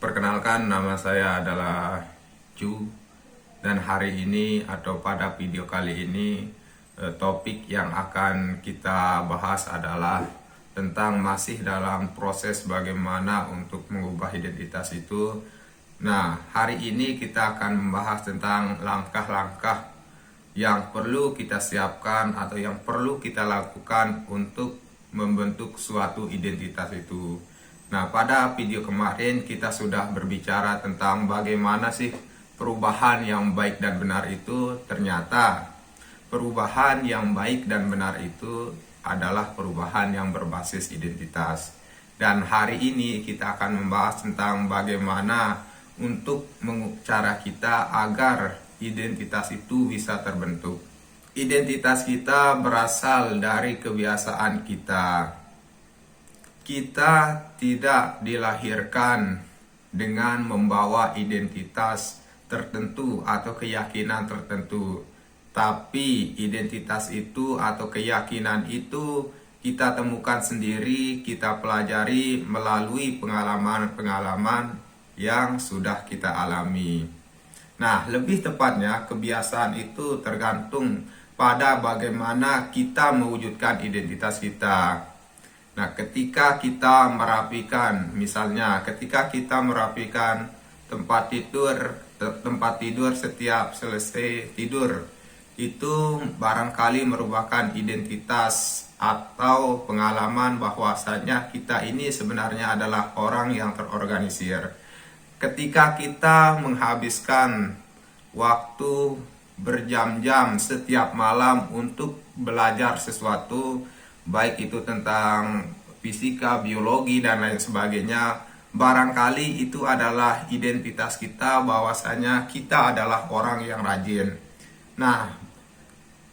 Perkenalkan, nama saya adalah Ju, dan hari ini atau pada video kali ini topik yang akan kita bahas adalah tentang masih dalam proses bagaimana untuk mengubah identitas itu. Nah, hari ini kita akan membahas tentang langkah-langkah yang perlu kita siapkan atau yang perlu kita lakukan untuk membentuk suatu identitas itu. Nah, pada video kemarin kita sudah berbicara tentang bagaimana sih perubahan yang baik dan benar itu. Ternyata perubahan yang baik dan benar itu adalah perubahan yang berbasis identitas. Dan hari ini kita akan membahas tentang bagaimana untuk cara kita agar identitas itu bisa terbentuk. Identitas kita berasal dari kebiasaan kita. Kita tidak dilahirkan dengan membawa identitas tertentu atau keyakinan tertentu, tapi identitas itu atau keyakinan itu kita temukan sendiri, kita pelajari melalui pengalaman-pengalaman yang sudah kita alami. Nah, lebih tepatnya kebiasaan itu tergantung pada bagaimana kita mewujudkan identitas kita. Nah, ketika kita merapikan, misalnya ketika kita merapikan tempat tidur setiap selesai tidur, itu barangkali merupakan identitas atau pengalaman bahwasanya kita ini sebenarnya adalah orang yang terorganisir. Ketika kita menghabiskan waktu berjam-jam setiap malam untuk belajar sesuatu, baik itu tentang fisika, biologi, dan lain sebagainya, barangkali itu adalah identitas kita bahwasanya kita adalah orang yang rajin. Nah,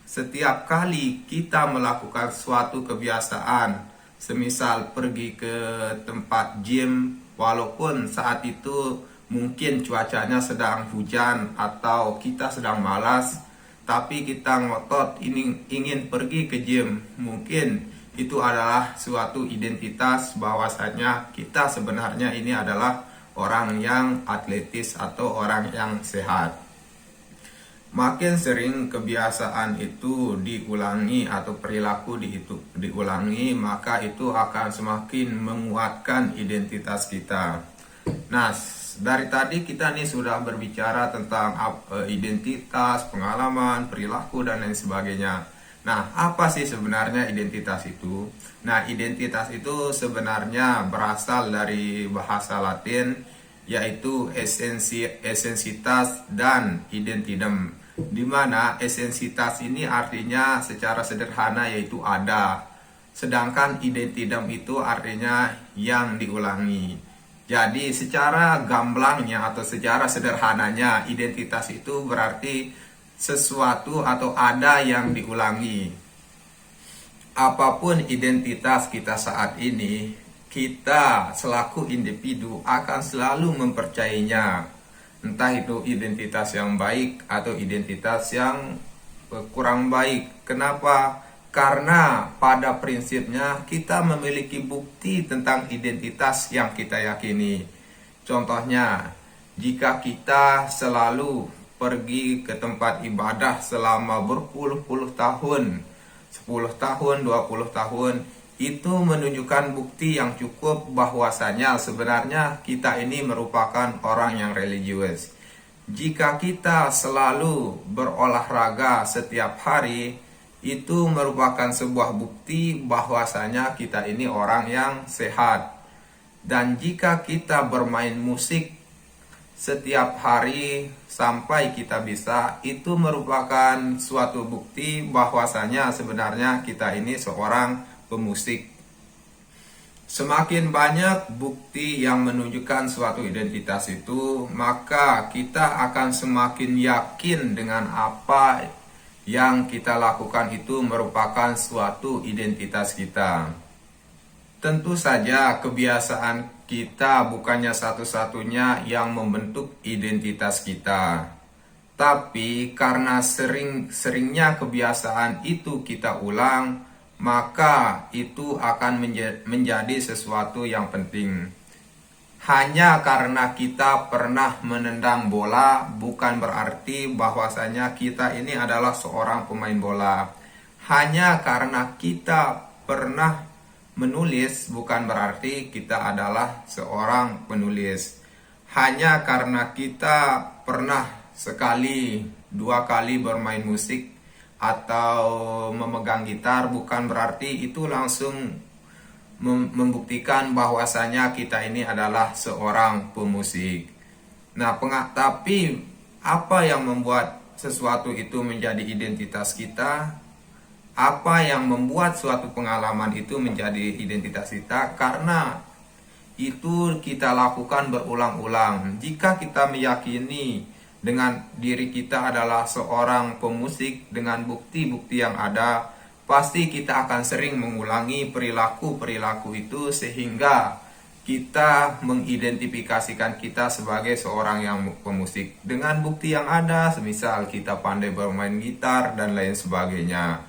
setiap kali kita melakukan suatu kebiasaan, semisal pergi ke tempat gym, walaupun saat itu mungkin cuacanya sedang hujan atau kita sedang malas, tapi kita ngotot ingin pergi ke gym, mungkin itu adalah suatu identitas bahwasanya kita sebenarnya ini adalah orang yang atletis atau orang yang sehat. Makin sering kebiasaan itu diulangi atau perilaku diulangi, maka itu akan semakin menguatkan identitas kita. Nah, dari tadi kita nih sudah berbicara tentang identitas, pengalaman, perilaku, dan lain sebagainya. Nah, apa sih sebenarnya identitas itu? Nah, identitas itu sebenarnya berasal dari bahasa Latin, yaitu esensitas dan identidem, di mana esensitas ini artinya secara sederhana yaitu ada, sedangkan identidem itu artinya yang diulangi. Jadi secara gamblangnya atau secara sederhananya, identitas itu berarti sesuatu atau ada yang diulangi. Apapun identitas kita saat ini, kita selaku individu akan selalu mempercayainya. Entah itu identitas yang baik atau identitas yang kurang baik. Kenapa? Karena pada prinsipnya kita memiliki bukti tentang identitas yang kita yakini. Contohnya, jika kita selalu pergi ke tempat ibadah selama berpuluh-puluh tahun, 10 tahun, 20 tahun, itu menunjukkan bukti yang cukup bahwasanya sebenarnya kita ini merupakan orang yang religius. Jika kita selalu berolahraga setiap hari, itu merupakan sebuah bukti bahwasanya kita ini orang yang sehat. Dan jika kita bermain musik setiap hari sampai kita bisa, itu merupakan suatu bukti bahwasanya sebenarnya kita ini seorang pemusik. Semakin banyak bukti yang menunjukkan suatu identitas itu, maka kita akan semakin yakin dengan apa yang kita lakukan itu merupakan suatu identitas kita. Tentu saja kebiasaan kita bukannya satu-satunya yang membentuk identitas kita. Tapi karena seringnya kebiasaan itu kita ulang, maka itu akan menjadi sesuatu yang penting. Hanya karena kita pernah menendang bola bukan berarti bahwasanya kita ini adalah seorang pemain bola. Hanya karena kita pernah menulis bukan berarti kita adalah seorang penulis. Hanya karena kita pernah sekali, dua kali bermain musik atau memegang gitar bukan berarti itu langsung membuktikan bahwasanya kita ini adalah seorang pemusik. Nah, tapi apa yang membuat sesuatu itu menjadi identitas kita? Apa yang membuat suatu pengalaman itu menjadi identitas kita? Karena itu kita lakukan berulang-ulang. Jika kita meyakini dengan diri kita adalah seorang pemusik dengan bukti-bukti yang ada, pasti kita akan sering mengulangi perilaku-perilaku itu sehingga kita mengidentifikasikan kita sebagai seorang yang pemusik dengan bukti yang ada, semisal kita pandai bermain gitar dan lain sebagainya.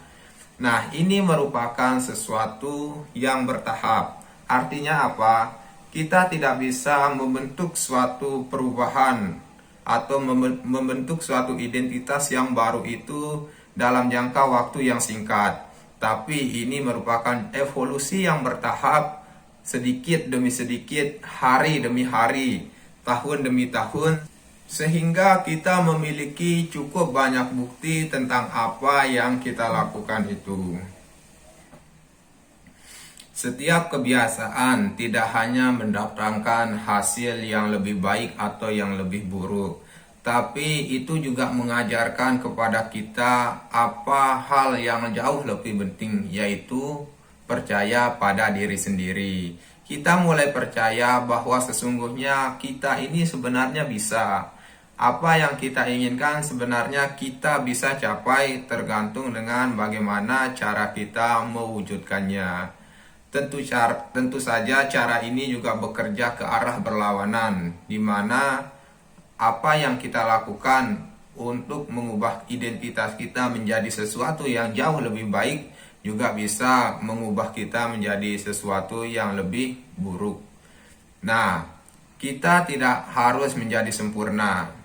Nah, ini merupakan sesuatu yang bertahap. Artinya apa? Kita tidak bisa membentuk suatu perubahan atau membentuk suatu identitas yang baru itu dalam jangka waktu yang singkat. Tapi ini merupakan evolusi yang bertahap, sedikit demi sedikit, hari demi hari, tahun demi tahun, sehingga kita memiliki cukup banyak bukti tentang apa yang kita lakukan itu. Setiap kebiasaan tidak hanya mendatangkan hasil yang lebih baik atau yang lebih buruk, tapi itu juga mengajarkan kepada kita apa hal yang jauh lebih penting, yaitu percaya pada diri sendiri. Kita mulai percaya bahwa sesungguhnya kita ini sebenarnya bisa. Apa yang kita inginkan sebenarnya kita bisa capai, tergantung dengan bagaimana cara kita mewujudkannya. Tentu saja cara ini juga bekerja ke arah berlawanan, di mana apa yang kita lakukan untuk mengubah identitas kita menjadi sesuatu yang jauh lebih baik juga bisa mengubah kita menjadi sesuatu yang lebih buruk. Nah, kita tidak harus menjadi sempurna.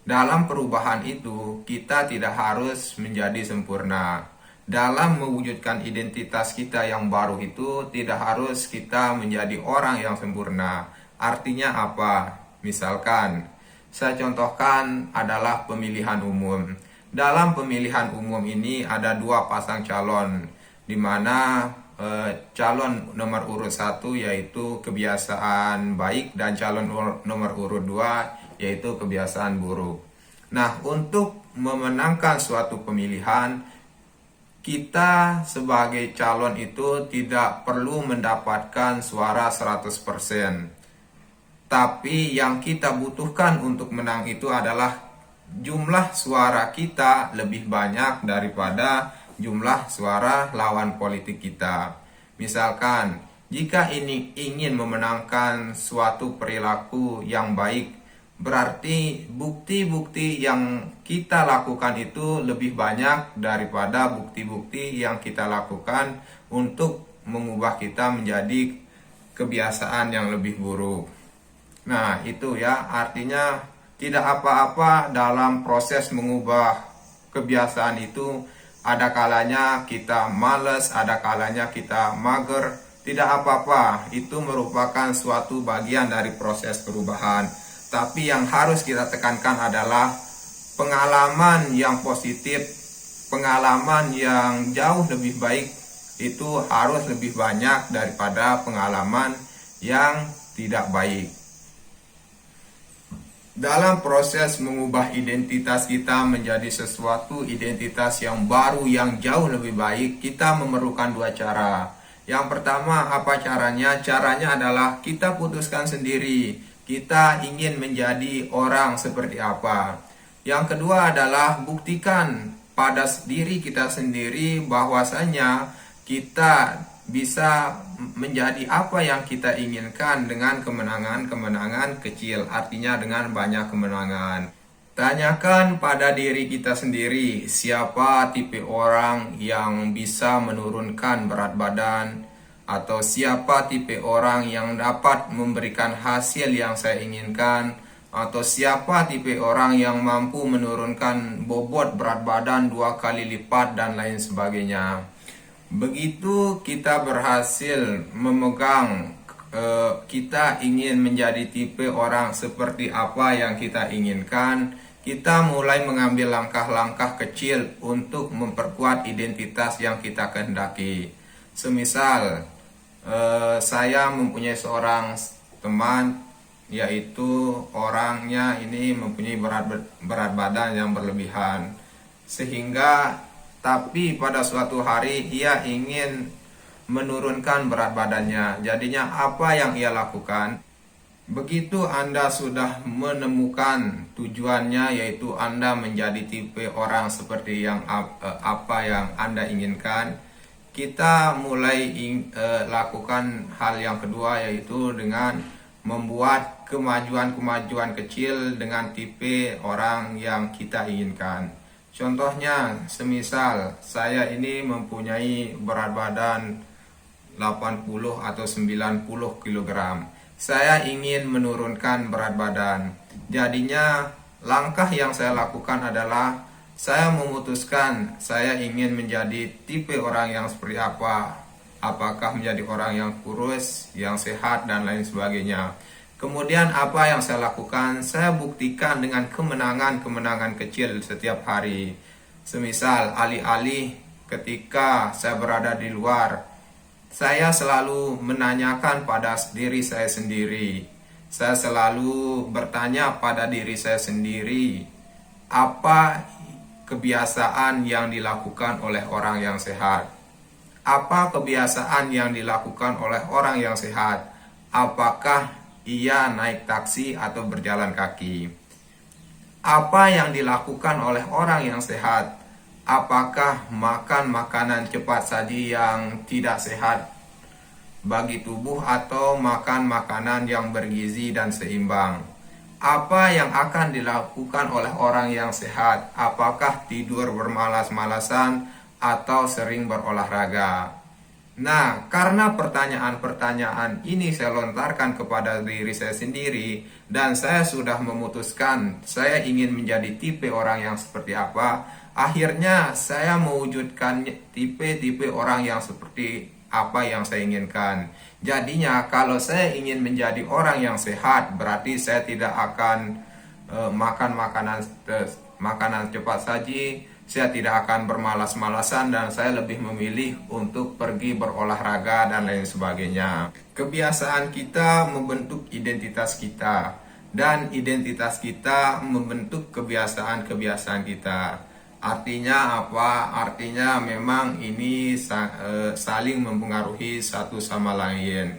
Dalam perubahan itu, kita tidak harus menjadi sempurna. Dalam mewujudkan identitas kita yang baru itu, tidak harus kita menjadi orang yang sempurna. Artinya apa? Misalkan, saya contohkan adalah pemilihan umum. Dalam pemilihan umum ini ada dua pasang calon, di mana calon nomor urut 1 yaitu kebiasaan baik dan calon nomor urut 2 yaitu kebiasaan buruk. Nah, untuk memenangkan suatu pemilihan, kita sebagai calon itu tidak perlu mendapatkan suara 100%. Tapi yang kita butuhkan untuk menang itu adalah jumlah suara kita lebih banyak daripada jumlah suara lawan politik kita. Misalkan, jika ini ingin memenangkan suatu perilaku yang baik, berarti bukti-bukti yang kita lakukan itu lebih banyak daripada bukti-bukti yang kita lakukan untuk mengubah kita menjadi kebiasaan yang lebih buruk. Nah, itu ya, artinya tidak apa-apa dalam proses mengubah kebiasaan itu. Ada kalanya kita malas, ada kalanya kita mager. Tidak apa-apa, itu merupakan suatu bagian dari proses perubahan. Tapi yang harus kita tekankan adalah pengalaman yang positif, pengalaman yang jauh lebih baik itu harus lebih banyak daripada pengalaman yang tidak baik. Dalam proses mengubah identitas kita menjadi sesuatu identitas yang baru, yang jauh lebih baik, kita memerlukan dua cara. Yang pertama, apa caranya? Caranya adalah kita putuskan sendiri, kita ingin menjadi orang seperti apa. Yang kedua adalah buktikan pada diri kita sendiri bahwasanya kita bisa menjadi apa yang kita inginkan dengan kemenangan-kemenangan kecil, artinya dengan banyak kemenangan. Tanyakan pada diri kita sendiri, siapa tipe orang yang bisa menurunkan berat badan, atau siapa tipe orang yang dapat memberikan hasil yang saya inginkan, atau siapa tipe orang yang mampu menurunkan bobot berat badan 2 kali lipat dan lain sebagainya. Begitu kita berhasil memegang, kita ingin menjadi tipe orang seperti apa yang kita inginkan, kita mulai mengambil langkah-langkah kecil untuk memperkuat identitas yang kita kehendaki. Semisal saya mempunyai seorang teman, yaitu orangnya ini mempunyai berat badan yang berlebihan, sehingga tapi pada suatu hari ia ingin menurunkan berat badannya. Jadinya apa yang ia lakukan? Begitu Anda sudah menemukan tujuannya, yaitu Anda menjadi tipe orang seperti yang apa yang Anda inginkan, kita mulai lakukan hal yang kedua, yaitu dengan membuat kemajuan-kemajuan kecil dengan tipe orang yang kita inginkan. Contohnya, semisal saya ini mempunyai berat badan 80 atau 90 kg. Saya ingin menurunkan berat badan. Jadinya langkah yang saya lakukan adalah saya memutuskan saya ingin menjadi tipe orang yang seperti apa. Apakah menjadi orang yang kurus, yang sehat, dan lain sebagainya. Kemudian apa yang saya lakukan? Saya buktikan dengan kemenangan-kemenangan kecil setiap hari. Semisal alih-alih ketika saya berada di luar, saya selalu menanyakan pada diri saya sendiri. Saya selalu bertanya pada diri saya sendiri, apa kebiasaan yang dilakukan oleh orang yang sehat? Apa kebiasaan yang dilakukan oleh orang yang sehat? Apakah ia naik taksi atau berjalan kaki? Apa yang dilakukan oleh orang yang sehat? Apakah makan makanan cepat saji yang tidak sehat bagi tubuh atau makan makanan yang bergizi dan seimbang? Apa yang akan dilakukan oleh orang yang sehat? Apakah tidur bermalas-malasan atau sering berolahraga? Nah, karena pertanyaan-pertanyaan ini saya lontarkan kepada diri saya sendiri, dan saya sudah memutuskan saya ingin menjadi tipe orang yang seperti apa, akhirnya saya mewujudkan tipe-tipe orang yang seperti apa yang saya inginkan. Jadinya kalau saya ingin menjadi orang yang sehat, berarti saya tidak akan makan makanan cepat saji, saya tidak akan bermalas-malasan, dan saya lebih memilih untuk pergi berolahraga dan lain sebagainya. Kebiasaan kita membentuk identitas kita, dan identitas kita membentuk kebiasaan-kebiasaan kita. Artinya apa? Artinya memang ini saling mempengaruhi satu sama lain.